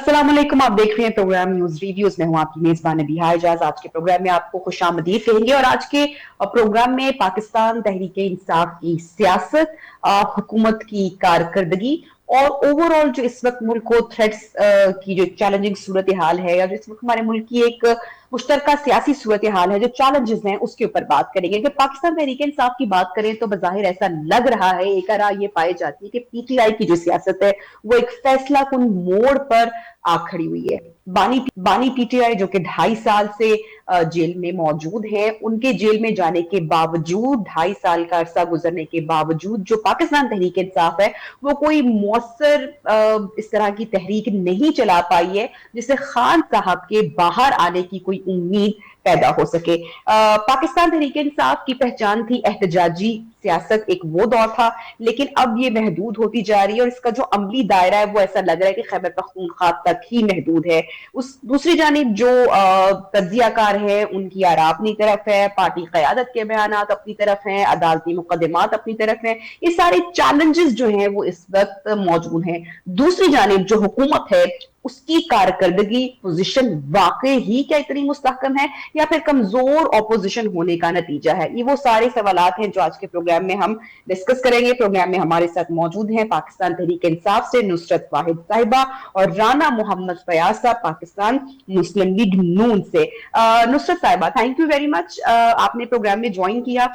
अस्सलाम वालेकुम। आप देख रहे हैं प्रोग्राम न्यूज रिव्यूज में हूं आपकी मेजबान नबीहा इजाज। आज के प्रोग्राम में आपको खुशामदीद कहेंगे और आज के प्रोग्राम में पाकिस्तान तहरीक इंसाफ की सियासत, हुकूमत की कारकर्दगी और ओवरऑल जो इस वक्त मुल्क को थ्रेट्स की जो चैलेंजिंग सूरत हाल है या जो इस वक्त हमारे मुल्क की एक मुश्तरका सियासी सूरत हाल है, जो चैलेंजेस हैं उसके ऊपर बात करेंगे। अगर पाकिस्तान तहरीक इंसाफ की बात करें तो बज़ाहिर ऐसा लग रहा है, एक राय ये पाई जाती है कि पीटीआई की जो सियासत है वो एक फैसला कुन मोड़ पर आ खड़ी हुई है। बानी पीटीआई जो कि 2.5 साल से जेल में मौजूद है, उनके जेल में जाने के बावजूद, 2.5 साल का अरसा गुजरने के बावजूद जो पाकिस्तान तहरीक इंसाफ है वो कोई मौसर इस तरह की तहरीक नहीं चला पाई है जिससे खान साहब के बाहर आने की कोई उम्मीद पैदा हो सके। पाकिस्तान तहरीक इंसाफ की पहचान थी एहतजाजी सियासत, एक वो दौर था, लेकिन अब ये महदूद होती जा रही है और इसका जो अमली दायरा है वो ऐसा लग रहा है कि खैबर पख्तूनख्वा तक ही महदूद है। उस दूसरी जानिब जो तज्जियाकार है उनकी आरा अपनी तरफ है, पार्टी क़यादत के बयान अपनी तरफ हैं, अदालती मुकदमात अपनी तरफ हैं। ये सारे चैलेंजेस जो हैं वो इस वक्त मौजूद हैं। दूसरी जानिब जो हुकूमत है उसकी कारकर्दगी पोजीशन वाकई ही क्या इतनी मुस्तहकम है या फिर कमजोर ऑपोजिशन होने का नतीजा है? ये वो सारे सवालात हैं जो आज के प्रोग्राम में हम डिस्कस करेंगे। प्रोग्राम में हमारे साथ मौजूद हैं पाकिस्तान तहरीक इंसाफ से नुसरत वाहिद साहिबा और राना मोहम्मद फयाज साहब पाकिस्तान मुस्लिम लीग नून से। नुसरत साहिबा, थैंक यू वेरी मच, आपने प्रोग्राम में ज्वाइन किया।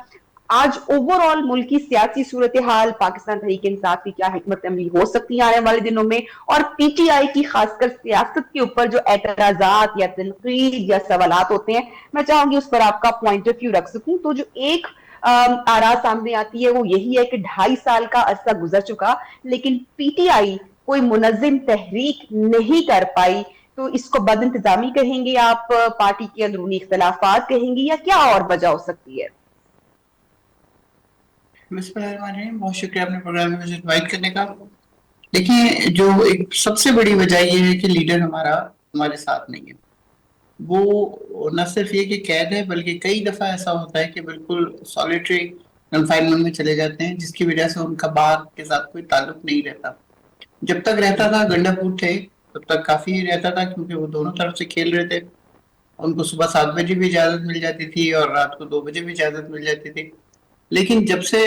आज ओवरऑल मुल्क की सियासी सूरत हाल, पाकिस्तान तहरीक इंसाफ की क्या हिकमत अमली हो सकती है आने वाले दिनों में, और पीटीआई की खासकर सियासत के ऊपर जो एतराजात या तनकीद या सवालात होते हैं, मैं चाहूंगी उस पर आपका पॉइंट ऑफ व्यू रख सकूं। तो जो एक आरा सामने आती है वो यही है कि 2.5 साल का अरसा गुजर चुका लेकिन पीटीआई कोई मुनज़्ज़िम तहरीक नहीं कर पाई। तो इसको बद इंतजामी कहेंगे आप, पार्टी के अंदरूनी इख्तलाफात कहेंगे, या क्या और वजह हो सकती है? बिस्मिल्लाहिर्रहमानिर्रहीम। बहुत शुक्रिया अपने प्रोग्राम में मुझे इनवाइट करने का। देखिए, जो एक सबसे बड़ी वजह ये है कि लीडर हमारा हमारे साथ नहीं है। वो न सिर्फ ये कि कैद है, बल्कि कई दफा ऐसा होता है कि बिल्कुल सॉलिटरी कन्फाइनमेंट में चले जाते हैं, जिसकी वजह से उनका बाहर के साथ कोई ताल्लुक नहीं रहता। जब तक रहता था, गंडापुर थे, तब तक काफी रहता था क्योंकि वो दोनों तरफ से खेल रहे थे। उनको सुबह 7 बजे भी इजाजत मिल जाती थी और रात को 2 बजे भी इजाजत मिल जाती थी। लेकिन जब से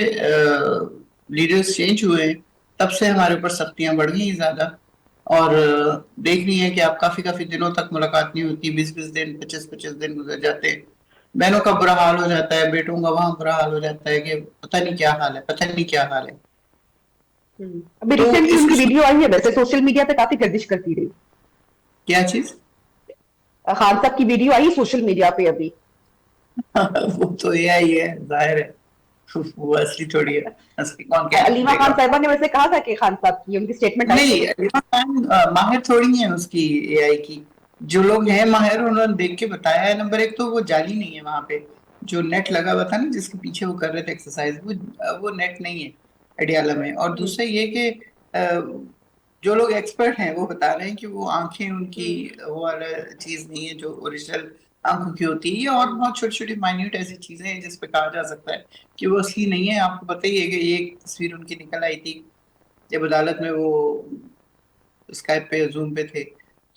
लीडर्स चेंज हुए हैं, तब से हमारे ऊपर सख्तियां बढ़ गई हैं ज्यादा। और देख रही हैं कि आप काफी काफी दिनों तक मुलाकात नहीं होती, 20-20 दिन, 25-25 दिन गुजर जाते हैं। बहनों का बुरा हाल हो जाता है, बेटों का वहां बुरा हाल हो जाता है कि पता नहीं क्या हाल है, पता नहीं क्या हाल है। अभी तो रिसेंटली इस उनकी वीडियो आई है, वैसे सोशल मीडिया पे काफी गर्दिश करती रही। क्या चीज? खान साहब की वीडियो आई सोशल मीडिया पे अभी। वो तो एआई है, जाहिर है। वो असली थोड़ी है। असली कौन कैच अलीमा खान करेगा? साहिबा ने वैसे कहा था कि खान साहब की उनकी स्टेटमेंट आई नहीं, थी। अलीमा खान माहिर थोड़ी है उसकी एआई की। जो लोग हैं माहिर, उन्होंने देख के बताया है। नंबर एक तो वो जाली नहीं है वहां पे। जो नेट लगा हुआ था ना, जिसके पीछे वो कर रहे थे एक्सरसाइज, वो नेट नहीं है अडियाला में। और हम्म, दूसरा ये कि जो लोग एक्सपर्ट हैं वो बता रहे हैं कि वो आंखें उनकी हम्म, वो वाला चीज नहीं है जो ओरिजिनल आंखों की होती है। और बहुत छोटी छोटी माइन्यूट ऐसी चीजें हैं जिस पे कहा जा सकता है कि वो असली नहीं है। आपको पता ही है कि ये एक तस्वीर उनकी निकल आई थी जब अदालत में वो स्काइप पे जूम पे थे,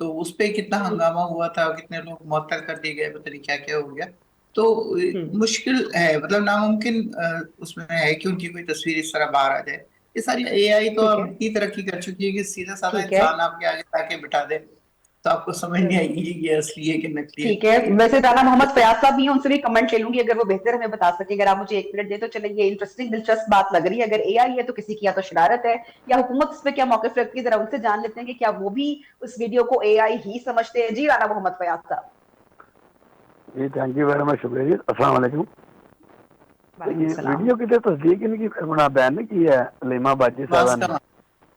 तो उस पे कितना हम्म, हंगामा हुआ था, कितने लोग मुअत्तल कर दिए गए, पता नहीं क्या क्या हो गया। तो हम्म, मुश्किल है, मतलब नामुमकिन उसमें है कि उनकी कोई तस्वीर इस तरह बाहर आ जाए। ये सारी एआई तो ठीक अब है, इतनी तरक्की कर चुकी है कि सीधा साधा ठीक है, इंसान आपके आगे लाके बिठा दे तो आपको समझ नहीं हम्म, आएगी कि ये असली है कि नकली है। ठीक है। वैसे राना मोहम्मद फयाज साहब भी हैं, उनसे भी कमेंट ले लूंगी अगर वो बेहतर हमें बता सके। अगर आप मुझे 1 मिनट दे तो चलेंगे। इंटरेस्टिंग दिलचस्प बात लग रही है। अगर एआई है तो किसी की या तो शरारत है या हुकूमत इस पे क्या मौकफ रखती है, जरा उनसे जान लेते हैं कि क्या वो भी उस वीडियो को एआई ही समझते हैं। जी राना मोहम्मद फयाज साहब। जी थैंक यू वेरी मच, शुक्रिया जी। अस्सलाम वालेकुम। तो वालेकुम ये सलाम। वीडियो की तो तस्दीक इनकी अपना बयान ने की है अलीमा बाजी साहबा ने। वास्तव में।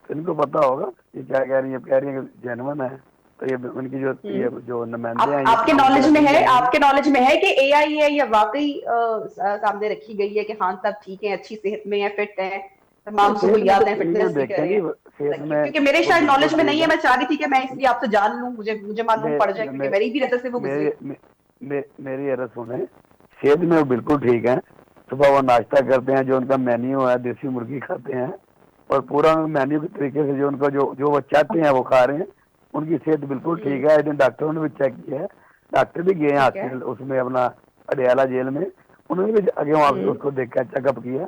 तो इनको पता होगा ये क्या कह रही है। कह रही है कि जेनवन है। तो ये उनकी जो ये जो नुमाइंदे हैं ये आपके पीटीआई नॉलेज में वही है, कह रहे हैं। आपके नॉलेज में है कि एआई है या वाकई सामने रखी गई है कि खान साहब ठीक है, अच्छी सेहत में है, फिट है, नहीं, तमाम सेहत में तो सहूलियात हैं, ठीक है, फिटनेस भी कर देखें रहे जी, हैं? सेहत में क्योंकि मेरे वो शायद बिल्कुल नॉलेज में नहीं ठीक है, है। मैं चाह रही थी कि मैं इसलिए आपसे जान लूं, मुझे मुझे मालूम मे, पड़ जाए क्योंकि मे, मेरी भी नजर से वो गुजरी। मेरी मे, मे, मेरी अर्ज सुने। सेहत में वो बिल्कुल ठीक है। सुबह वो नाश्ता करते हैं, जो उनका मेन्यू है देसी मुर्गी खाते हैं और पूरा मेन्यू के तरीके से जो उनको जो जो वो चाहते हैं वो खा रहे हैं। उनकी सेहत बिल्कुल ठीक है। एक दिन डॉक्टरों ने भी चेक किया है, डॉक्टर भी गए हैं ठीक है। हॉस्पिटल उसमें अपना अडयाला जेल में, उन्होंने भी आगे वहाँ पे उसको देखा, चेकअप किया,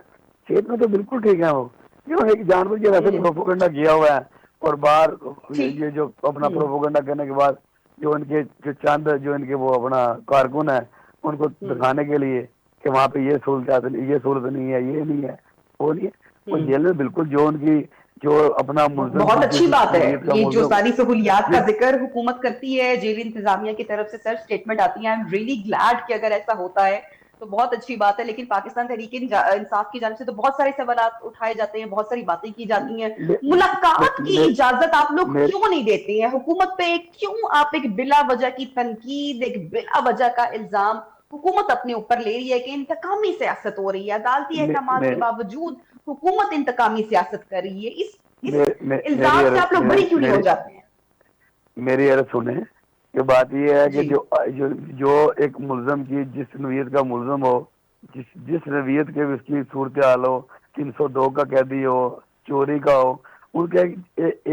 सेहत में तो बिल्कुल ठीक है वो। क्यों एक जानवर के वैसे प्रोपोगंडा किया हुआ है, और बाहर ठीक। ये जो अपना प्रोपोगंडा करने के बाद जो इनके जो चंद जो इनके वो अपना कारकुन है, उनको दिखाने के लिए कि वहाँ पे ये सहूलत नहीं है, ये नहीं है, वो नहीं है, वो जेल में बिल्कुल जो उनकी जो अपना मुल्ज़म बहुत की अच्छी जिस बात है। नौइयत का ये जो मुल्ज़म सारी सहूलियात का जिस जिक्र हुकूमत करती है, जेल इंतजामिया की तरफ से सर स्टेटमेंट आती है, आई एम रियली ग्लैड कि अगर ऐसा होता है तो बहुत अच्छी बात है। लेकिन पाकिस्तान तहरीक इंसाफ की जानिब से तो बहुत सारे सवाल उठाए जाते हैं, बहुत सारी बातें की जाती हैं। मे, मे, मुलाकात की मे, इजाजत आप लोग मे, क्यों नहीं देते हैं? हुकूमत पे क्यों आप एक बिला वजह की तनकीद, एक बिला वजह का इल्जाम हुकूमत अपने ऊपर ले रही है कि इंतकामी सियासत हो रही है? अदालती मे, अहकाम मे, के बावजूद हुकूमत इंतकामी सियासत कर रही है। इस मे, मे, मेरी इल्जाम से आप लोग बड़ी क्यों नहीं हो मेरी जाते हैं? मेरी अर्ज सुने कि बात यह है कि जी। जो जो एक मुल्ज़म की जिस नौइयत का मुल्ज़म हो, जिस जिस नौइयत के उसकी सूरत हाल हो, 302 का कैदी हो, चोरी का हो, उनका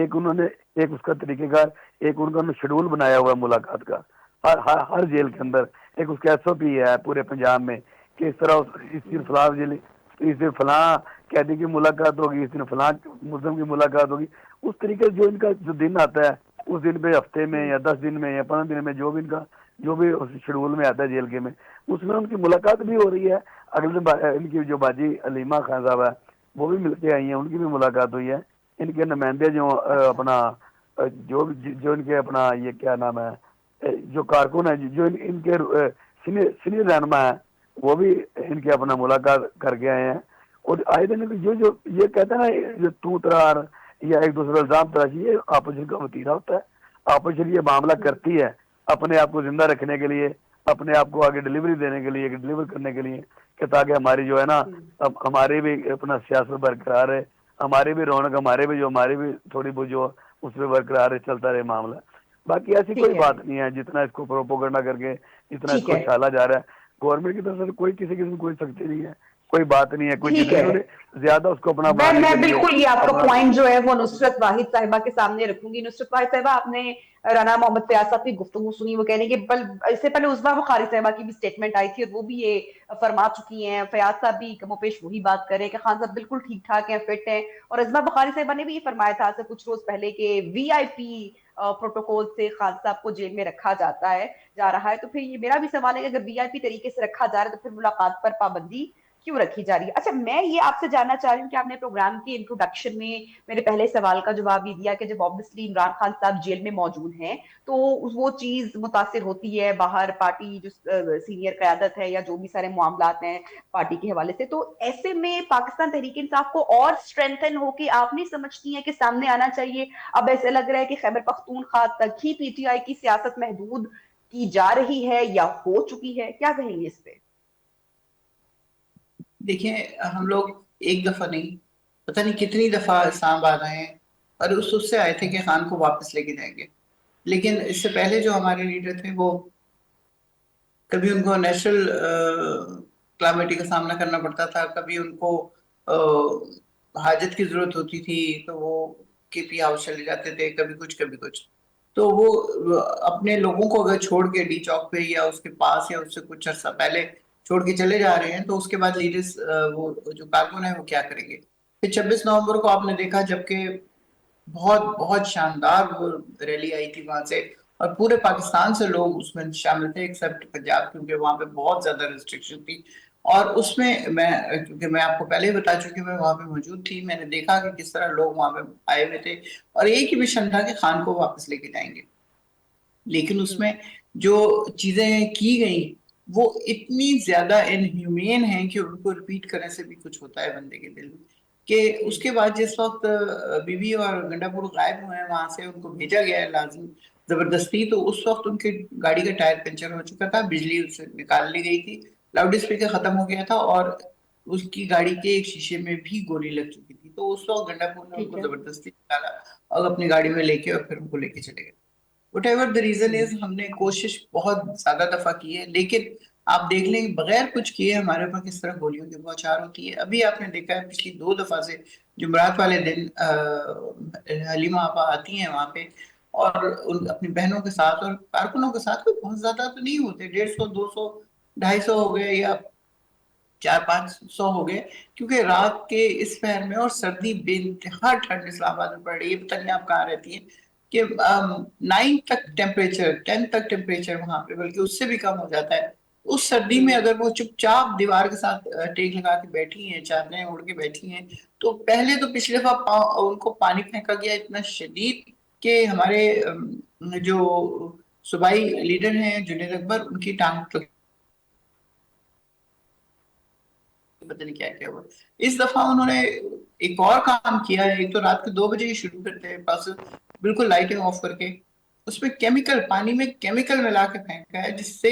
एक उन्होंने एक उसका तरीकेकार, एक उनका शेड्यूल बनाया हुआ है मुलाकात का, हर जेल के अंदर एक उसका SOP है पूरे पंजाब में कि इस तरह इस दिन फलां जेल, इस दिन फलां कैदी की मुलाकात होगी, इस दिन फलां मुल्ज़म की मुलाकात होगी। उस तरीके से जो इनका जो दिन आता है, उस दिन पे हफ्ते में या 10 दिन में या 15 दिन में जो भी इनका जो भी शेड्यूल में आता है जेल के में, उसमें उनकी मुलाकात भी हो रही है। अगले दिन इनकी जो बाजी अलीमा खान साहब है वो भी मिलके आई हैं, उनकी भी मुलाकात हुई है। इनके नुमाइंदे जो अच्छा। अपना जो इनके अपना ये क्या नाम है, जो कारकुन है जो इनके सीनियर सीनियर रहनुमा है, वो भी इनके अपना मुलाकात करके आए हैं। और आए दिन जो जो ये कहते हैं ना, जो तू तरार या एक दूसरे इल्जाम तराशी, ये अपोजिशन का वतीरा होता है। अपोजिशन ये मामला करती है अपने आप को जिंदा रखने के लिए, अपने आप को आगे डिलीवरी देने के लिए, डिलीवर करने के लिए, कि ताकि हमारी जो है ना, अब हमारे भी अपना सियासत बरकरार है, हमारी भी रौनक, हमारे भी जो हमारी भी थोड़ी बहुत जो उस पर बरकरार है, चलता रहे मामला। बाकी ऐसी कोई ठीक है। बात नहीं है, जितना इसको प्रोपोगंडा करके इतना ठीक इसको है। छाला जा रहा है। गवर्नमेंट की तरफ से कोई किसी किस्म की कोई सख्ती नहीं है, कोई बात नहीं है, कोई ठीक जितने है। इन्होंने ज्यादा उसको अपना मैं बनाने के मैं लिए बिल्कुल ये आपका अपना पॉइंट जो है वो नुसरत वाहिद साहिबा के सामने रखूंगी। नुसरत वाहिद साहिबा, आपने राना मोहम्मद फयाज साहब की गुफ्तगू सुनी? वो कहने के इससे पहले उजमा बुखारी साहिबा की भी स्टेटमेंट आई थी और वो भी ये फरमा चुकी हैं, फयाज साहब भी कमोपेश वही बात कर रहे हैं कि खान साहब बिल्कुल ठीक ठाक हैं, फिट हैं। और उजमा बुखारी साहिबा ने भी ये फरमाया था आज से कुछ रोज पहले कि VIP प्रोटोकॉल से खान साहब को जेल में रखा जा रहा है। तो फिर ये मेरा भी सवाल है कि अगर VIP तरीके से रखा जा रहा है तो फिर मुलाकात पर पाबंदी क्यों रखी जा रही है? अच्छा, मैं ये आपसे जानना चाह रही हूँ कि आपने प्रोग्राम के इंट्रोडक्शन में मेरे पहले सवाल का जवाब ये दिया कि जब ऑब्वियसली इमरान खान साहब जेल में मौजूद हैं तो वो चीज मुतासिर होती है बाहर पार्टी जो सीनियर कयादत है या जो भी सारे मामलात हैं पार्टी के हवाले से। तो ऐसे में पाकिस्तान तहरीक इंसाफ को और स्ट्रेंथन हो के आप नहीं समझती हैं कि सामने आना चाहिए? अब ऐसे लग रहा है कि खैबर पख्तूनख्वा तक ही PTI की सियासत महदूद की जा रही है या हो चुकी है। क्या कहेंगे इस पे? देखिए, हम लोग एक दफा नहीं, पता नहीं कितनी दफा इस्लामाबाद आए हैं और उससे आए थे कि खान को वापस लेके जाएंगे। लेकिन इससे पहले जो हमारे लीडर थे वो, कभी उनको नेशनल क्लामिटी का सामना करना पड़ता था, कभी उनको हाजत की जरूरत होती थी तो वो KP हाउस चले जाते थे, कभी कुछ कभी कुछ। तो वो अपने लोगों को अगर छोड़ के डी चौक पे या उसके पास या उससे कुछ अर्सा पहले छोड़ के चले जा रहे हैं तो उसके बाद लीडर्स, वो जो कारकुन है वो क्या करेंगे? फिर 26 नवंबर को आपने देखा, जबकि बहुत बहुत शानदार वो रैली आई थी वहां से, और पूरे पाकिस्तान से लोग उसमें शामिल थे एक्सेप्ट पंजाब, क्योंकि वहां पे बहुत ज्यादा रिस्ट्रिक्शन थी। और उसमें मैं, क्योंकि मैं आपको पहले ही बता चुकी, मैं वहां पे मौजूद थी, मैंने देखा कि किस तरह लोग वहां पे आए हुए थे और एक ही मिशन था कि खान को वापस लेके जाएंगे। लेकिन उसमें जो चीजें की गई वो इतनी ज्यादा इनह्यूमेन है कि उनको रिपीट करने से भी कुछ होता है बंदे के दिल में। कि उसके बाद जिस वक्त बीबी और गंडापुर गायब हुए हैं वहां से, उनको भेजा गया है लाजिम जबरदस्ती, तो उस वक्त उनकी गाड़ी का टायर पंचर हो चुका था, बिजली उससे निकाल ली गई थी, लाउड स्पीकर खत्म हो गया था और उसकी गाड़ी के एक शीशे में भी गोली लग चुकी थी। तो उस वक्त गंडापुर ने ठीक उनको है। जबरदस्ती निकाला और अपनी गाड़ी में लेके और फिर उनको लेके चले गए। Whatever the reason is, हमने कोशिश बहुत ज्यादा दफा की है, लेकिन आप देख लें बगैर कुछ किए हमारे ऊपर किस तरह गोलियों की बौछार होती है। अभी आपने देखा है पिछली 2 दफा से जुमरात वाले दिन हलीमा आपा आती हैं वहां पे, और उन अपनी बहनों के साथ और कारकुनों के साथ, कोई बहुत ज्यादा तो नहीं होते, 150, 200, 250 हो गए या 400-500 हो गए, क्योंकि रात के इस पहर में और सर्दी बेइंतहा ठंड इस्लामाबाद में पड़ रही है, पता नहीं आप कहाँ रहती हैं, कि 9 तक टेम्परेचर, 10 तक टेम्परेचर वहां पे, बल्कि उससे भी कम हो जाता है। उस सर्दी में अगर वो चुपचाप दीवार के साथ टेक लगा के बैठी हैं, चादरें ओढ़ के बैठी हैं, तो पहले तो पिछले दफा उनको पानी फेंका गया इतना शदीद कि हमारे जो सूबाई लीडर हैं जुनेद अकबर, उनकी टांग पता नहीं क्या क्या हुआ। इस दफा उन्होंने एक और काम किया है, एक तो रात के 2 बजे ही शुरू करते हैं बस, बिल्कुल लाइटें ऑफ करके उसमें केमिकल, पानी में केमिकल मिला के फेंका है, जिससे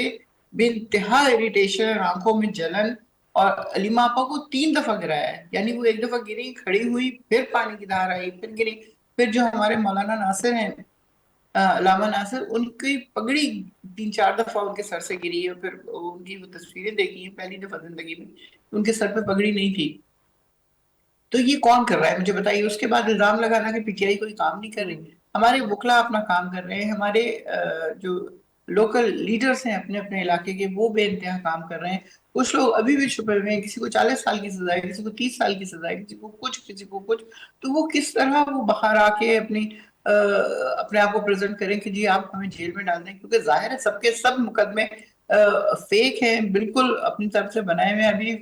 बेइंतहा इरिटेशन, आंखों में जलन, और अलीमा आपा को 3 दफा गिराया है। यानी वो एक दफा गिरी, खड़ी हुई, फिर पानी की धार आई, फिर गिरी, फिर जो हमारे मौलाना नासिर हैं, अलामा नासिर, उनकी पगड़ी 3-4 दफा उनके सर से गिरी है। फिर उनकी वो तस्वीरें देखी है, पहली दफा जिंदगी में उनके सर पे पगड़ी नहीं थी। तो ये कौन कर रहा है मुझे बताइए। उसके बाद इल्जाम लगाना कि पीटीआई कोई काम नहीं कर रही, हमारे वकला अपना काम कर रहे हैं, हमारे जो लोकल लीडर्स हैं अपने अपने इलाके के, वो बेइंतहा काम कर रहे हैं। कुछ लोग अभी भी छुपे हुए हैं, किसी को 40 साल की सजा है, किसी को 30 साल की सजा है, किसी को कुछ, किसी को कुछ। तो वो किस तरह वो बाहर आके अपने आप को प्रेजेंट करें कि जी आप हमें जेल में डाल दें, क्योंकि जाहिर है सबके सब मुकदमे फेक हैं, बिल्कुल अपनी तरफ से बनाए हुए हैं। अभी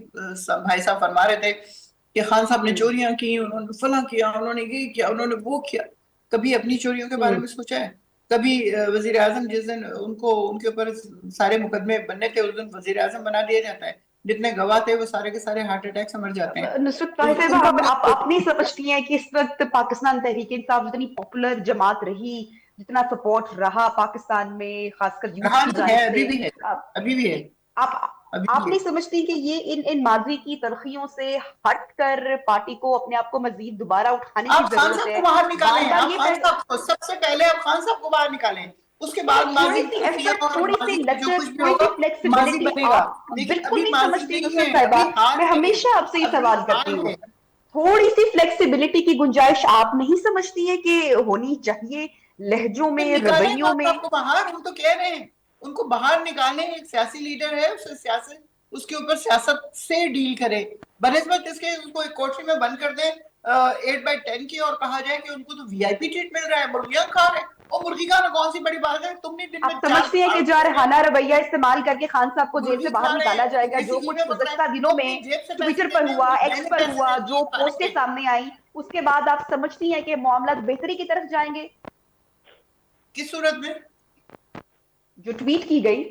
भाई साहब फरमा रहे थे कि खान साहब ने चोरियां की, उन्होंने फला किया, उन्होंने ये किया, उन्होंने वो किया। कभी अपनी चोरियों के बारे में सोचा है? कभी वजीर आजम जिस दिन उनको, उनके ऊपर सारे मुकदमे बनने थे, उस दिन वजीर आजम बना दिया जाता है, जितने गवाह थे वो सारे के सारे हार्ट अटैक से मर जाते हैं। नुसरत तो फाहिद साहिबा, उनको आप नहीं समझती हैं कि इस वक्त पाकिस्तान तहरीक इंसाफ जितनी पॉपुलर जमात रही, जितना सपोर्ट रहा पाकिस्तान में खासकर यूथ रहा की तो है, जानिब अभी से, भी है, अभी भी है, आप अभी आप भी है। नहीं समझती कि ये इन माजी की तलखियों से हट कर पार्टी को अपने आप को मजीद दोबारा उठाने की आप खान जरूरत साहब को है? बाहर बार निकालें, बार आप ये खान साहब को, सबसे पहले आप खान साहब को बाहर निकालें, उसके लेकिन बाद थोड़ी माजी सी तलखियों एफर्ट, और थोड़ी सी माजी का जो लचक, कुछ भी थोड़ी सी होगा माजी फ्लेक्सिबिलिटी बनेगा। आप लेकिन बिल्कुल अभी नहीं माजी समझती नहीं नुसरत है, साहिबा। अभी हाल मैं है, हमेशा आपसे ये अभी सवाल करती हाल हूँ, है। थोड़ी सी फ्लेक्सिबिलिटी की गुंजाइश आप नहीं समझती है कि होनी चाहिए लहजों फिर में, निकालें रवैयों खान में? साहब को बाहर, हम तो कह रहे हैं उनको बाहर निकालें। एक सियासी लीडर है, उसे सियासत, उसके ऊपर सियासत से डील करे, बनस्बत इसके उसको एक कोठरी में बंद कर दे 8/10 की, और कहा जाए कि उनको तो वीआईपी ट्रीट मिल रहा है, मुर्गियां खा रहे हैं। और मुर्गी खाना कौन सी बड़ी बात है? तुमने दिन में आप 4 समझती हैं कि फाड़ तोड़े, जारहाना रवैया इस्तेमाल करके खान साहब को जेल से मुर्गी बाहर खा रहे निकाला हैं, जाएगा? किसी जो कुछ लीडर को बुलाए, गुज़श्ता वो दिनों अपनी में जेब से पैसे ट्विटर पर देते हैं, हुआ, उनकी एक्स बहनें पर पैसे हुआ, देती हैं, जो खा पोस्टें रहे हैं। सामने आई, उसके बाद आप समझती हैं कि मामला बेहतरी की तरफ जाएंगे? किस सूरत में? जो ट्वीट की गई,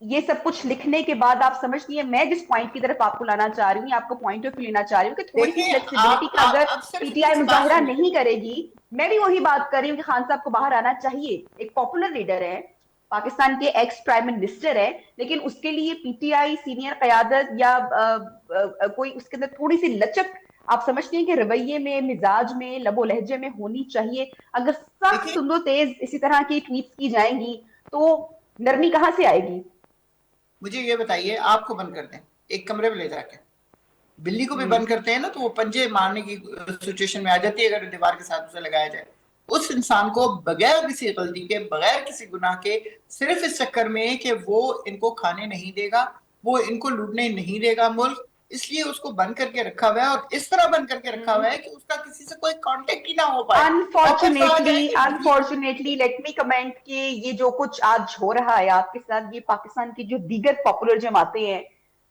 ये सब कुछ लिखने के बाद आप समझती हैं, मैं जिस पॉइंट की तरफ आपको लाना चाह रही हूँ, आपको पॉइंट ऑफ व्यू लेना चाह रही हूँ कि थोड़ी सी देखिए फ्लेक्सिबिलिटी का अगर आप सिर्फ पीटीआई मेरी बात मुजाहिरा सुनिए। नहीं करेगी, मैं भी वही बात कर रही हूँ कि खान साहब को बाहर आना चाहिए। एक पॉपुलर लीडर है, पाकिस्तान के एक्स प्राइम मिनिस्टर है, लेकिन उसके लिए पीटीआई सीनियर कयादत या कोई उसके अंदर थोड़ी सी लचक आप समझती हैं कि रवैये में, मिजाज में, लबो लहजे में होनी चाहिए? अगर सख्त देखिए सुंदो तेज इसी तरह की ट्वीट्स की जाएंगी तो नरमी कहां से आएगी? मुझे ये बताइए, आपको बंद कर दें एक कमरे में ले जाके, बिल्ली को भी हम्म। बंद करते हैं ना तो वो पंजे मारने की सिचुएशन में आ जाती है, अगर दीवार के साथ उसे लगाया जाए। उस इंसान को बगैर किसी गलती के, बगैर किसी गुनाह के, सिर्फ इस चक्कर में कि वो इनको खाने नहीं देगा, वो इनको लूटने नहीं देगा मुल्क, इसलिए उसको बंद करके रखा हुआ है, और इस तरह बंद करके रखा हुआ है कि उसका किसी से कोई कांटेक्ट ही ना हो पाए। और फिर कहा जाए अनफॉर्चुनेटली, कि अनफॉर्चुनेटली लेट मी कमेंट कि ये जो कुछ आज हो रहा है आपके साथ, ये पाकिस्तान की जो दीगर पॉपुलर जमातें हैं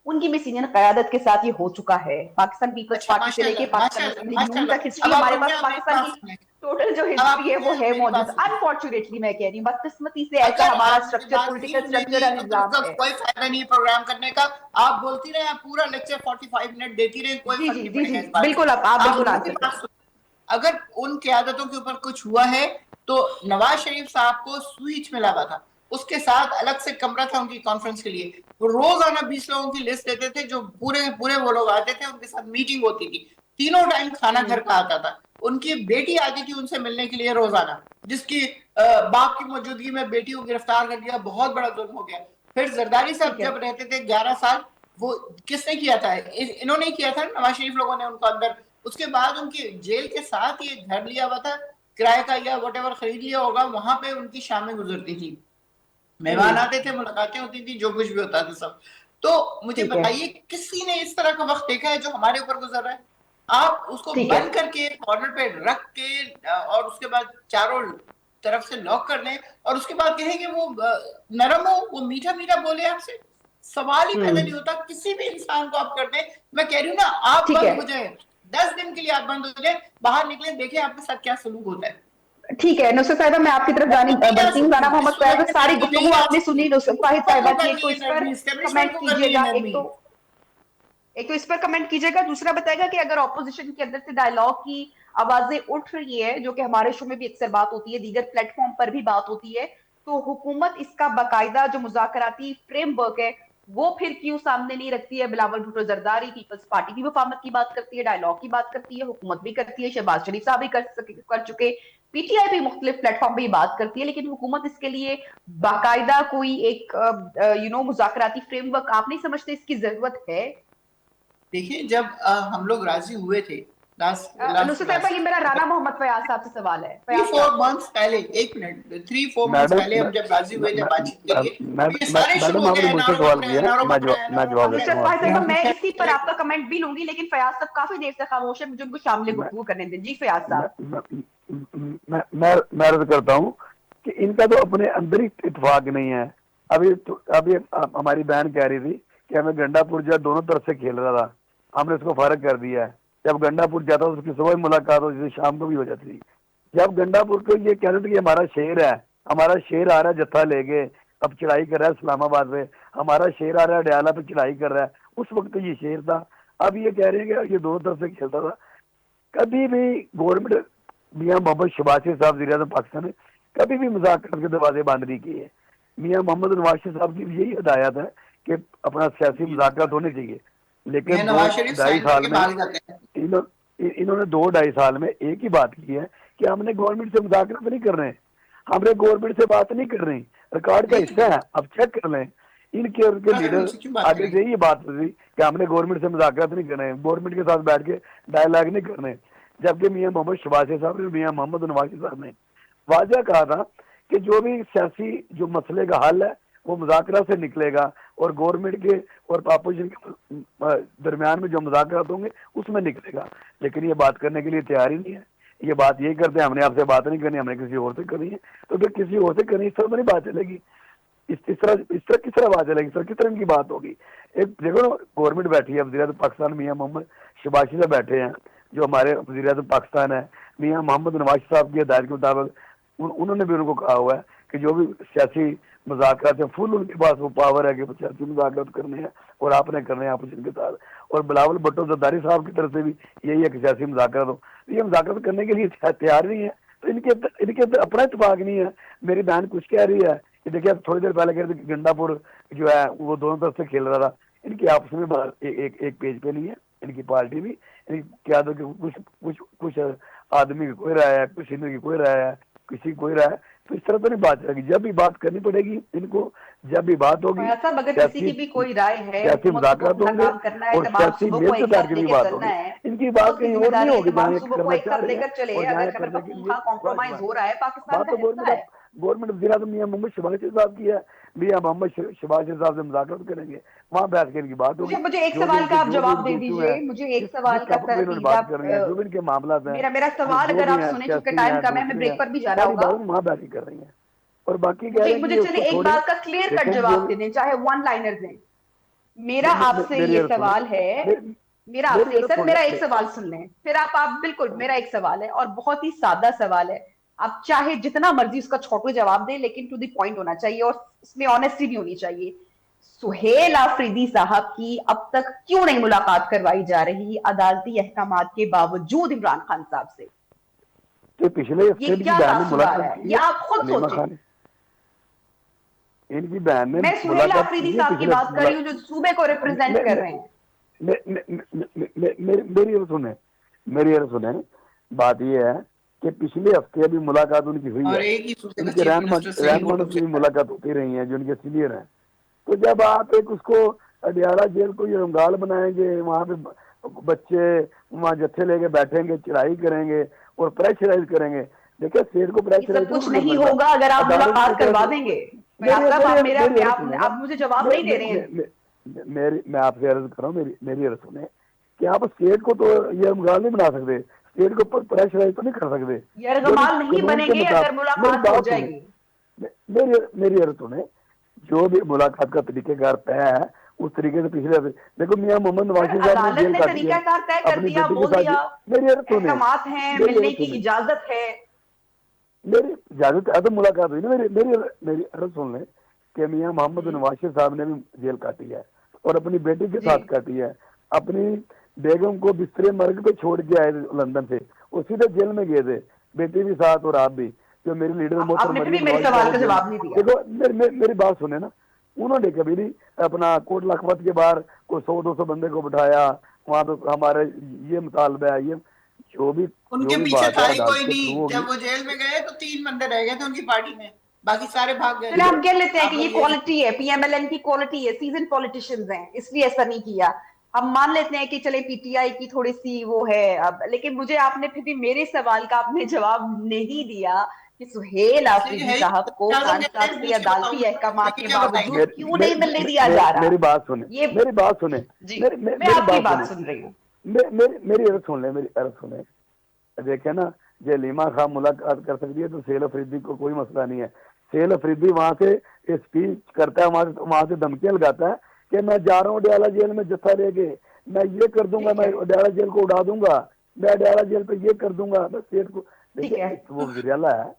उनकी भी सीनियर कयादत के साथ ये हो चुका है। पाकिस्तान पीपल्स अच्छा, पार्टी से लेके माशाल्लाह पाकिस्तान माशाल्लाह मुस्लिम लीग नून तक माशाल्लाह। हिस्ट्री अब आप हमारे रुक पास, जाए, मेरी पाकिस्तान बात की सुने, टोटल जो अब आप हिस्ट्री रुक है वो जाए, है मेरी मौजूद। बात सुने। अनफॉर्चुनेटली मैं कह रही हूँ, बदकिस्मती से ऐसा अगर हमारा आपकी स्ट्रक्चर, बात नहीं पॉलिटिकल स्ट्रक्चर सुनेगी और तो फिर निजाम उसका है। कोई फायदा नहीं है प्रोग्राम करने का। आप बोलती रहे, आप पूरा लेक्चर 45 मिनट देती रहे, कोई जी फर्क जी नहीं जी जी, पड़ेगा इस बात बिल्कुल, से। आप आप बिल्कुल मेरी आंसर करें। बात सुनिए, अगर उन क्यादतों के ऊपर कुछ हुआ है तो नवाज शरीफ साहब को स्विच मिला हुआ था, उसके साथ अलग से कमरा था उनकी कॉन्फ्रेंस के लिए। वो रोजाना 20 लोगों की लिस्ट देते थे, जो पूरे पूरे वो लोग आते थे, उनके साथ मीटिंग होती थी, तीनों टाइम खाना घर का आता था। उनकी बेटी आती थी उनसे मिलने के लिए रोजाना, जिसकी बाप की मौजूदगी में बेटी को गिरफ्तार कर दिया, बहुत बड़ा जुल्म हो गया। फिर जरदारी साहब ठीक है। जब रहते थे 11 साल, वो किसने किया था? इन्होंने किया था, नवाज शरीफ लोगों ने उनको अंदर। उसके बाद उनकी जेल के साथ ये घर लिया हुआ था, किराए का या वटेवर खरीद लिया होगा, वहां पे उनकी शामें गुजरती थी, मेहमान आते थे, मुलाकातें होती थी, जो कुछ भी होता था सब। तो मुझे ठीक है, बताइए, किसी ने इस तरह का वक्त देखा है जो हमारे ऊपर गुजर रहा है? आप उसको ठीक है, बंद करके कॉर्नर पे रख के और उसके बाद चारों तरफ से लॉक कर दें और उसके बाद कहें कि वो नरम हो, वो मीठा मीठा बोले आपसे, सवाल ही पैदा नहीं होता। किसी भी इंसान को आप कर दें, मैं कह रही हूँ ना, आप ठीक बंद है, हो जाए, 10 दिन के लिए आप बंद हो जाए, बाहर निकले, देखें आपके साथ क्या सलूक होता है। ठीक है। नुसरत साहिबा, मैं आपकी तरफ जानी नहीं आ बढ़ती हूँ। राना सकती मोहम्मद इस फैज, सूरत में, सारी नरमी गुफ्तगू नहीं आ आपने सकती। सुनी नुसरत वाहिद हुकूमत साहिबा को की। करनी है नरमी, कमेंट एस्टेब्लिशमेंट को करनी है कीजिएगा, नरमी। एक तो इस पर कमेंट कीजिएगा, दूसरा बताएगा कि अगर ऑपोजिशन के अंदर से डायलॉग की आवाजें उठ रही है, जो कि हमारे शो में भी अक्सर बात होती है, दीगर प्लेटफॉर्म पर भी बात होती है, तो हुकूमत इसका बाकायदा जो मुज़ाकराती फ्रेमवर्क है वो फिर क्यों सामने नहीं रखती है? बिलावल भुट्टो जरदारी पीपल्स पार्टी भी वफामत की बात करती है, डायलॉग की बात करती है, हुकूमत भी करती है, शहबाज शरीफ साहब भी कर चुके, पीटीआई भी मुख्तलिफ प्लेटफॉर्म पे बात करती है, लेकिन हुकूमत इसके लिए बाकायदा कोई एक मुज़ाकराती फ्रेमवर्क आप नहीं समझते इसकी जरूरत है? देखिए, जब हम लोग राजी हुए थे लास्ट लास्ट नुसरत साहिबा, ये मेरा लास्ट राना मोहम्मद फयाज साहब से सवाल है, थ्री फयाज फोर साहब से। मंथ्स पहले, 1 मिनट, 3-4 मंथ्स मैडम पहले हम जब राजी हुए थे बातचीत के लिए, तो ये सारे शुरू मैडम हो आपने गए, मुझसे एनआरओ सवाल बन रहे हैं, किया, एनआरओ बन रहे हैं, मैं एनआरओ जवाब बन रहे नुसरत हैं। फाहिद देता साहिबा, हूँ। मैं इसी पर आपका कमेंट भी लूंगी, लेकिन फयाज साहब काफी देर से खामोश है, मुझे उनको शामिल मैं गुफ्तगू करने दें। जी फयाज मैं साहब। मैं अर्ज करता हूँ कि इनका तो अपने अंदर ही इत्तेफाक नहीं है। अभी हमारी बहन कह रही थी कि हमें गंडापुर जो दोनों तरफ से खेल रहा था, हमने उसको फारग कर दिया है। जब गंडापुर जाता तो उसकी सुबह मुलाकात हो, जैसे शाम को भी हो जाती थी। जब गंडापुर को ये कहते थे कि हमारा शेर है, हमारा शेर आ रहा है जत्था लेके, अब चढ़ाई कर रहा है इस्लामाबाद पे, हमारा शेर आ रहा है डयाला पे चढ़ाई कर रहा है, उस वक्त तो ये शेर था। अब ये कह रहे हैं कि ये दोनों तरफ से खेलता था। कभी भी गवर्नमेंट मियाँ मोहम्मद शहबाज शरीफ साहब वज़ीर आज़म पाकिस्तान ने कभी भी मुज़ाकरात के दरवाजे बंद नहीं किए। मियाँ मोहम्मद नवाज शरीफ साहब की भी यही हिदायत है कि अपना सियासी जी, मुज़ाकरात होने चाहिए। मियां लेकिन दो नवाज शरीफ ढाई साइन साल करके में भाग जाते हैं। इन्होंने 2-2.5 साल में एक ही बात की है कि हमने गवर्नमेंट से मुज़ाकरात नहीं कर रहे हैं, हमने गवर्नमेंट से बात नहीं कर रही, रिकॉर्ड का नहीं हिस्सा है, अब चेक कर लें। इनके और उनके लीडर उनसे क्यों बात आगे करेंगे? से ये बात थी कि हमने गवर्नमेंट से मुज़ाकरात नहीं कर रहे हैं, गवर्नमेंट के साथ बैठ के डायलॉग नहीं कर रहे हैं। जबकि मियाँ मोहम्मद शहबाज शरीफ साहब ने, मियाँ मोहम्मद नवाज शरीफ साहब ने वाजह कहा था कि जो भी सियासी जो मसले का हल है वो मुज़ाकरा से निकलेगा और गवर्नमेंट के और अपोजिशन के दरमियान में जो मुज़ाकरात होंगे उसमें निकलेगा। लेकिन ये बात करने के लिए तैयार ही नहीं है। ये बात यही करते हैं, हमने आपसे बात नहीं करनी, हमने किसी और से करनी है। तो फिर किसी और से करनी, इस तरह तो नहीं बात चलेगी। इस तरह किस तरह बात चलेगी, सर किस तरह इनकी बात होगी? एक देखो ना, गवर्नमेंट बैठी है, वज़ीर आज़म पाकिस्तान मियाँ मोहम्मद शहबाज शरीफ बैठे हैं, जो हमारे वज़ीर आज़म पाकिस्तान है, मियाँ मोहम्मद नवाज साहब की हिदायत के मुताबिक उन्होंने भी उनको कहा हुआ है कि जो भी सियासी मुज़ाकरात है, फुल उनके पास वो पावर है कि सियासी मुज़ाकरात करने हैं और आपने करने हैं अपोजिशन के साथ। और बिलावल भुट्टो जरदारी साहब की तरफ से भी यही है कि सियासी मुज़ाकरात हो। ये मुज़ाकरात करने के लिए तैयार नहीं है, तो इनके अंदर अपना इत्तेफाक नहीं है। मेरी बहन कुछ कह रही है कि देखिए, अब थोड़ी देर पहले कह रहे थे कि गंडापुर जो है वो दोनों तरफ से खेल रहा था। इनकी आपस में एक पेज पे नहीं है, इनकी पार्टी भी, इनकी क्या दो कि कुछ आदमी की कोई राय है, कुछ हिंदू की कोई राय है, किसी की कोई राय है। तो इस तरह तो नहीं बात चलेगी। जब भी बात करनी पड़ेगी इनको, जब भी बात होगी फयाज साहब, अगर किसी सियासी की भी कोई राय है, सियासी हुकूमत को तो मुज़ाकरात अपना होंगे काम करना है, और तमाम सियासी सूबों को मेल से एक बैठ साथ के भी लेकर बात चलना होगी। है। इनकी बात हुकूमत की कहीं और नहीं जिम्मेदारी है होगी तमाम जहाँ ये सूबों को करना एक चाह साथ रहे हैं लेकर चले। और जहाँ अगर ये कभी करने के लिए पख्तूनख्वा कॉम्प्रोमाइज हो रहा है, पाकिस्तान बात का तो हिस्सा है। गवर्नमेंट वज़ीर आज़म मियाँ मोहम्मद शहबाज शरीफ साहब की है। मियाँ मोहम्मद शहबाज शरीफ साहब से मुज़ाकरात करेंगे, वहाँ बैठ के इनकी बात मुझे होगी। मुझे एक सवाल का आप जो भी जवाब इनके दे इशू है, दीजिए, मुझे एक जिस सवाल जिस का टॉपिक पे इन्होंने प्लीज बात आप करनी है, जो भी इनके मामला हैं, मेरा सवाल जो अगर भी आप हैं, सुने, चूंकि सियासी टाइम हैं, कम है, मैं दूसरे ब्रेक हैं, पर भी जाना सारी होगा। बातें वहाँ बैठ के कर रही हैं। और बाकी कह रहे मुझे हैं कि मुझे ये चले उसको एक छोड़ें। बात का क्लियर कट देखें जो जवाब दे दें, चाहे वन लाइनर दें। मेरा आपसे मेरी ये अर्ज सुने, सवाल है, मेरा मेरी आपसे अर्ज सर, सुने। मेरा एक सवाल सुन लें, फिर आप बिल्कुल, मेरा एक सवाल है और बहुत ही सादा सवाल है। आप चाहे जितना मर्जी उसका छोटू जवाब दें, लेकिन टू द पॉइंट होना चाहिए और इसमें ऑनेस्टी भी होनी चाहिए। सुहेल आफरीदी साहब की अब तक क्यों नहीं मुलाकात करवाई जा रही अदालती अहकामात के बावजूद इमरान खान साहब से? तो पिछले ये हफ्ते इनकी क्या बहन ने तासुरार मुलाकात है, की ये है आप खुद सलीमा सोचें। खान, इनकी बहन ने मैं सुहेल मुलाकात आफरीदी की है साहब की पिछले बात कर रही हूँ, जो सूबे को रिप्रेजेंट कर रहे हैं। मेरी ये सुने, मेरी ये सुने। बात यह है कि पिछले हफ्ते अभी मुलाकात उनकी हुई और है, एक ही सूबे का इनके चीफ मिनिस्टर सही बोल रहनुमाओं की भी सकता है। मुलाकात होती रही है जो इनके सीनियर हैं। तो जब आप एक उसको अडियाला जेल को ये रंगाल बनाएंगे, वहाँ पे बच्चे वहाँ जत्थे लेके बैठेंगे, चढ़ाई करेंगे और प्रेशराइज करेंगे, देखिए स्टेट को ये प्रेशराइज सब कुछ नहीं नहीं करना होगा अगर आप अदालत मुलाकात की तरफ करवा से। देंगे। मेरी भाई साहब, आप मेरी मेरा मेरी अर्ज आप, सुने ना, आप मुझे जवाब नहीं दे रहे हैं। मेरी मैं आपसे अर्ज कर रहा हूँ, मेरी अर्ज सुने कि आप स्टेट को तो ये मुगाल नहीं बना सकते, स्टेट को ऊपर प्रेशराइज तो नहीं कर सकते। जो भी यरगमाल नहीं कानून के बनेंगे अगर मुताबिक, मेरी मुलाकात हो बात सुने, जाएगी। मेरी अर्ज सुने, जो भी मुलाकात का तरीकेकार तय है उस तरीके से पिछले देखो मियां मोहम्मद सर, नवाज साहब ने अदालत जेल ने काटी है तरीकाकार तय कर अपनी दिया, बेटी के बोल साथ। दिया मेरी अर्ज सुने, अहकामात हैं, मेरी मिलने अर्ज की सुने, इजाजत है। मेरी इजाजत है तो मुलाकात हुई ना। मेरी मेरी मेरी अर्ज सुन लें कि मियां मोहम्मद नवाज साहब ने भी जेल काटी है और अपनी बेटी के जी, साथ काटी है। अपनी बेगम को बिस्तरे मर्ग पे छोड़ के आए लंदन से, वो सीधे जेल में गए थे, बेटी भी साथ और आप भी। जो मेरी लीडर मोहतर आपने फिर भी मरियम मेरे नवाज साहब सवाल वो का जेल, जवाब नहीं दिया। देखो मेरी बात सुने ना, उन्होंने कभी नहीं अपना कोट लखपत के बाहर कोई 100-200 बंदे को बिठाया, वहां पे हमारे ये मुतालबा है, ये उनके जो भी पीछे बात था है ही अदालत कोई के थ्रू नहीं। होगी। जब वो जेल में गए तो 3 बंदे रह गए थे उनकी पार्टी में, बाकी सारे भाग गए चलिए थे। हम कह लेते हैं आप कि ये लोग ये क्वालिटी है, पीएमएलएन की क्वालिटी है, सीजन पॉलिटिशियंस हैं इसलिए ऐसा नहीं किया। हम मान लेते हैं कि चले पीटीआई की थोड़ी सी वो है अब, लेकिन मुझे आपने फिर भी मेरे सवाल का आपने जवाब नहीं दिया कि सुहेल इसलिए आफरीदी है ही साहब को आजम खान कहते साहब हैं, से पूछ के बताओ अदालती अहकाम कि के क्या बताएंगे। बावजूद क्यों नहीं मिलने दिया जा रहा। मेरी बात सुने, ये मेरी बात सुने, जी, मैं मेरी आपकी बात बात सुने, सुन रही हूँ। मेरी अर्ज सुन ले, मेरी अर्ज सुने। देखे ना, जे लीमा खान मुलाकात कर सकती है तो सेल अफरीदी को कोई मसला नहीं है। सेल अफरीदी वहां से स्पीच करता है, वहां से धमकियां लगाता है कि मैं जा रहा हूँ अडयाला जेल में जत्था लेके, मैं ये कर दूंगा, ठीक मैं है, अडयाला जेल को उड़ा दूंगा, मैं अडयाला जेल पे ये कर दूंगा, मैं स्टेट को। ठीक देखिए है। एक तो वो वजीर आला है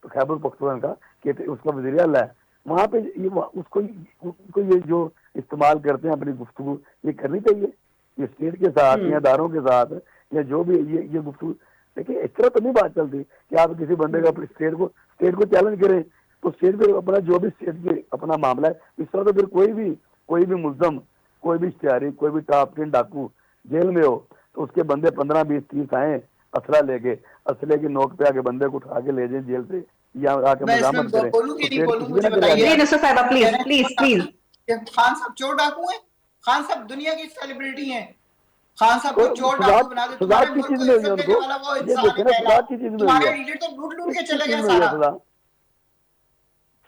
तो खैबर पख्तूनख्वा का, कि उसका वजीर आला है, वहां पे ये उसको ये जो इस्तेमाल करते हैं अपनी गुफ्तगू, ये करनी चाहिए ये स्टेट के साथ या इदारों के साथ, या जो भी ये गुफ्तगू। देखिए इस तरह तो नहीं बात चलती कि आप किसी बंदे का अपने स्टेट को चैलेंज करें, तो स्टेट पे अपना जो भी स्टेट के अपना मामला है। इस तरह तो फिर कोई भी मुल्जम, कोई भी इश्तिहारी, कोई भी टॉप 10 डाकू जेल में हो तो उसके बंदे 15-20-30 आए असले की नोक पे आके बंदे को उठा के ले जाए जेल से, या आके मैं इसमें मजामत करें, बोलूं कि तो नहीं स्टेट बोलूं, कुछ भी मुझे ना करे बताइए आगे। जी आप। नुसरत साहबा, कह प्लीज रहे प्लीज हैं प्लीज। कि खान साहब चोर डाकू हैं। खान साहब दुनिया की सेलिब्रिटी हैं। खान साहब को तो चोर सजा डाकू बना दे, सजा तुम्हारे की मुल्क चीज को में हुई है इज्जत देने उनको, वाला वो ये इंसान है देखे ना पहला। सजा की चीज में हुई तुम्हारे है, लीडर तो लूट लूट किस के किस चले चीज गए में हुई है सारा। सजा?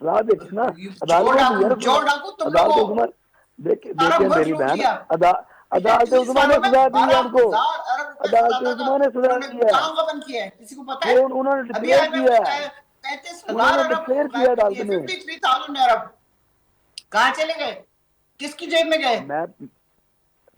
सजा देखे ना, चोर अदालतें दी है डाकू, ना चोर सजा। डाकू तुम अदालत लोगों, उस्मान, सारा देखे मुल्क मेरी लूट बहन, लिया। पिछले अदालत 20 उस्मान ने सालों में सजा दी है उनको, 12,000 अरब रुपए अदालत सलाना का उस्मान ने सजा उन्होंने दी है, कहां गबन किया है, किसी को पता है? वो उन्होंने अभी डिक्लेयर आईएमएफ किया ने है, 35,000 उन्होंने अरब डिक्लेयर किया गायब कर अदालत दिए, में। 53,000 अरब कहाँ चले गए? किसकी जेब में गए? मैं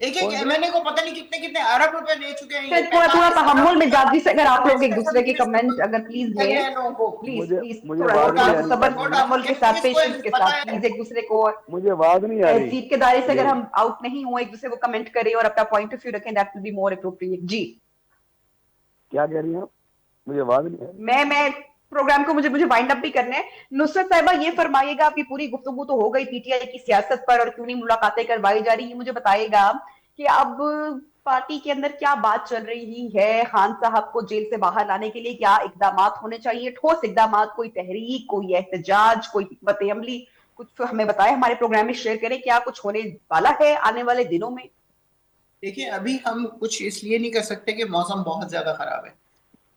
एक एक कौन से एमएनए को पता नहीं कितने कितने अरब रुपए दे चुके हैं ये। सर, थोड़ा थोड़ा 45 तहम्मुल अरब मिजाजी से अगर आप लोग एक स्पेशल दूसरे के मिनिस्टर कमेंट अगर प्लीज दिया गया लें, है लोगों को। प्लीज मुझे प्लीज मुझे थोड़ा चोर आवाज सा नहीं आ डाकू, रही सबर चोर कैमरे, डाकू तहम्मुल के साथ, पेशेंस के किसको साथ पता है? प्लीज एक दूसरे को मुझे आवाज नहीं आ रही। तहजीब के दायरे से अगर ये हम आउट नहीं हुए, एक दूसरे को कमेंट करें और अपना पॉइंट ऑफ व्यू रखें, that will be more appropriate. जी, क्या कह रही हैं आप? मुझे आवाज नहीं आ रही। मैं प्रोग्राम को मुझे मुझे वाइंड अप भी करना है। नुसरत साहिबा, ये फरमाइएगा, आपकी पूरी गुफ्तगू तो हो गई पीटीआई की सियासत पर और क्यों नहीं मुलाकातें करवाई जा रही, ये मुझे बताइएगा कि अब पार्टी के अंदर क्या बात चल रही है, खान साहब को जेल से बाहर लाने के लिए क्या इकदाम होने चाहिए, ठोस इकदाम, कोई तहरीक, कोई एहतजाज, कोई हिकमत अमली, कुछ तो हमें बताएं, हमारे प्रोग्राम में शेयर करें, क्या कुछ होने वाला है आने वाले दिनों में। देखिए अभी हम कुछ इसलिए नहीं कर सकते कि मौसम बहुत ज्यादा खराब है,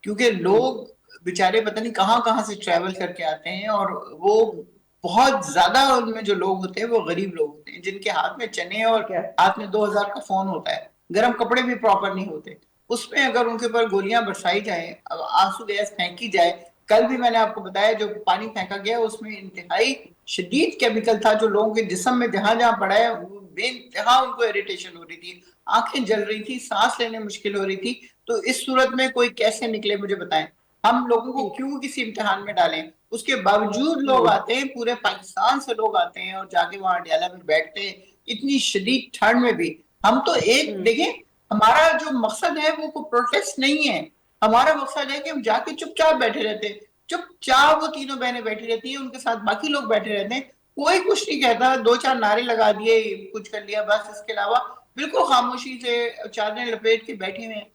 क्योंकि हम्म, लोग बेचारे पता नहीं कहाँ कहाँ से ट्रैवल करके आते हैं, और वो बहुत ज्यादा उनमें जो लोग होते हैं वो गरीब लोग होते हैं, जिनके हाथ में चने और ठीक है। हाथ में 2,000 का फोन होता है, गर्म कपड़े भी प्रॉपर नहीं होते। उसमें अगर उनके ऊपर गोलियां बरसाई जाए, अब आंसू गैस फेंकी जाए। कल भी मैंने आपको बताया जो पानी फेंका गया उसमें इंतहाई शदीद केमिकल था, जो लोगों के जिस्म में जहां जहां पड़ा है वो बेइंतहा उनको इरिटेशन हो रही थी, आंखें जल रही थी, सांस लेने मुश्किल हो रही थी। तो इस सूरत में कोई कैसे निकले मुझे बताएं। हम लोगों को ठीक। क्यों किसी इम्तिहान में डालें? उसके बावजूद लोग हम्म, आते हैं, पूरे पाकिस्तान से लोग आते हैं और जाके वहां अडयाला में बैठते हैं, इतनी शदीद ठंड में भी। हम तो एक हम्म, देखें, हमारा जो मकसद है वो कोई प्रोटेस्ट नहीं है। हमारा मकसद है कि हम जाके चुपचाप बैठे रहते हैं, चुपचाप वो तीनों बहनें बैठी रहती है, उनके साथ बाकी लोग बैठे रहते हैं, कोई कुछ नहीं कहता, 2-4 नारे लगा दिए, कुछ कर लिया, बस इसके अलावा बिल्कुल खामोशी से चादरें लपेट के बैठे हुए हैं।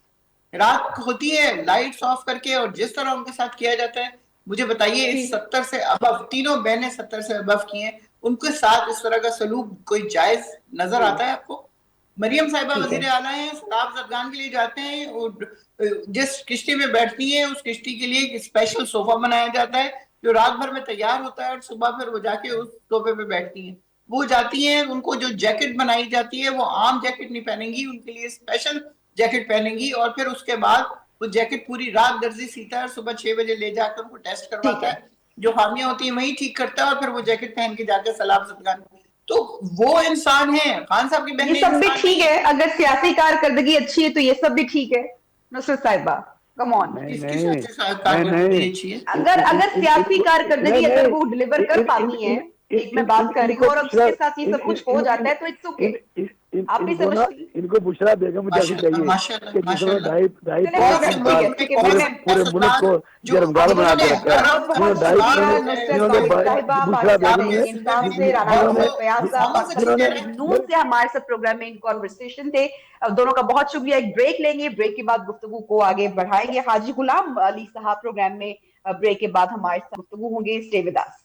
रात होती है लाइट्स ऑफ करके, और जिस तरह उनके साथ किया जाता है, मुझे बताइए इस ठीक। 70 से अबव, तीनों बहनें 70 से अबव की हैं, उनके साथ इस तरह का सलूक कोई जायज नजर जी, आता है आपको? मरियम साहिबा ठीक है। वजीर आला हैं, सलाब जदगान के लिए जाते हैं और जिस किश्ती में बैठती हैं उस किश्ती के लिए एक स्पेशल सोफा बनाया जाता है जो रात भर में तैयार होता है और सुबह फिर वो जाके उस सोफे पे बैठती हैं। वो जाती हैं, उनको जो जैकेट बनाई जाती है वो आम जैकेट नहीं पहनेंगी, उनके लिए स्पेशल जैकेट पहनेंगी और फिर उसके बाद वो जैकेट पूरी रात दर्जी सीता है, सुबह 6 बजे ले जाकर उनको टेस्ट करवाता है, जो खामियां होती है वही ठीक करता है और फिर वो जैकेट पहन के जाकर सलाब जदगान। तो वो इंसान है, खान साहब की बहन ये सब भी ठीक है, अगर सियासी कारकर्दगी अच्छी है तो ये सब भी ठीक है नुसरत साहिबा, कम ऑन। किसकी कारकर्दगी अच्छी है? अगर सियासी कारकर्दगी अगर वो डिलीवर कर पाती है, एक मैं बात कर रही हूँ, और उसके साथ ये सब कुछ हो जाता है तो इट्स ओके। आप भी समझती, इनको बुशरा बेगम जैसी चाहिए कि जिसने ढाई पूरे मुल्क को गर्मगाल बना के रखा है। बुशरा बेगम नून से हमारे साथ प्रोग्राम में इन कॉन्वर्सेशन थे। दोनों का बहुत शुक्रिया। एक ब्रेक लेंगे, ब्रेक के बाद गुफ्तगू को आगे बढ़ाएंगे। हाजी गुलाम अली साहब प्रोग्राम में ब्रेक के बाद हमारे साथ गुफ्तगू होंगे। Stay with us.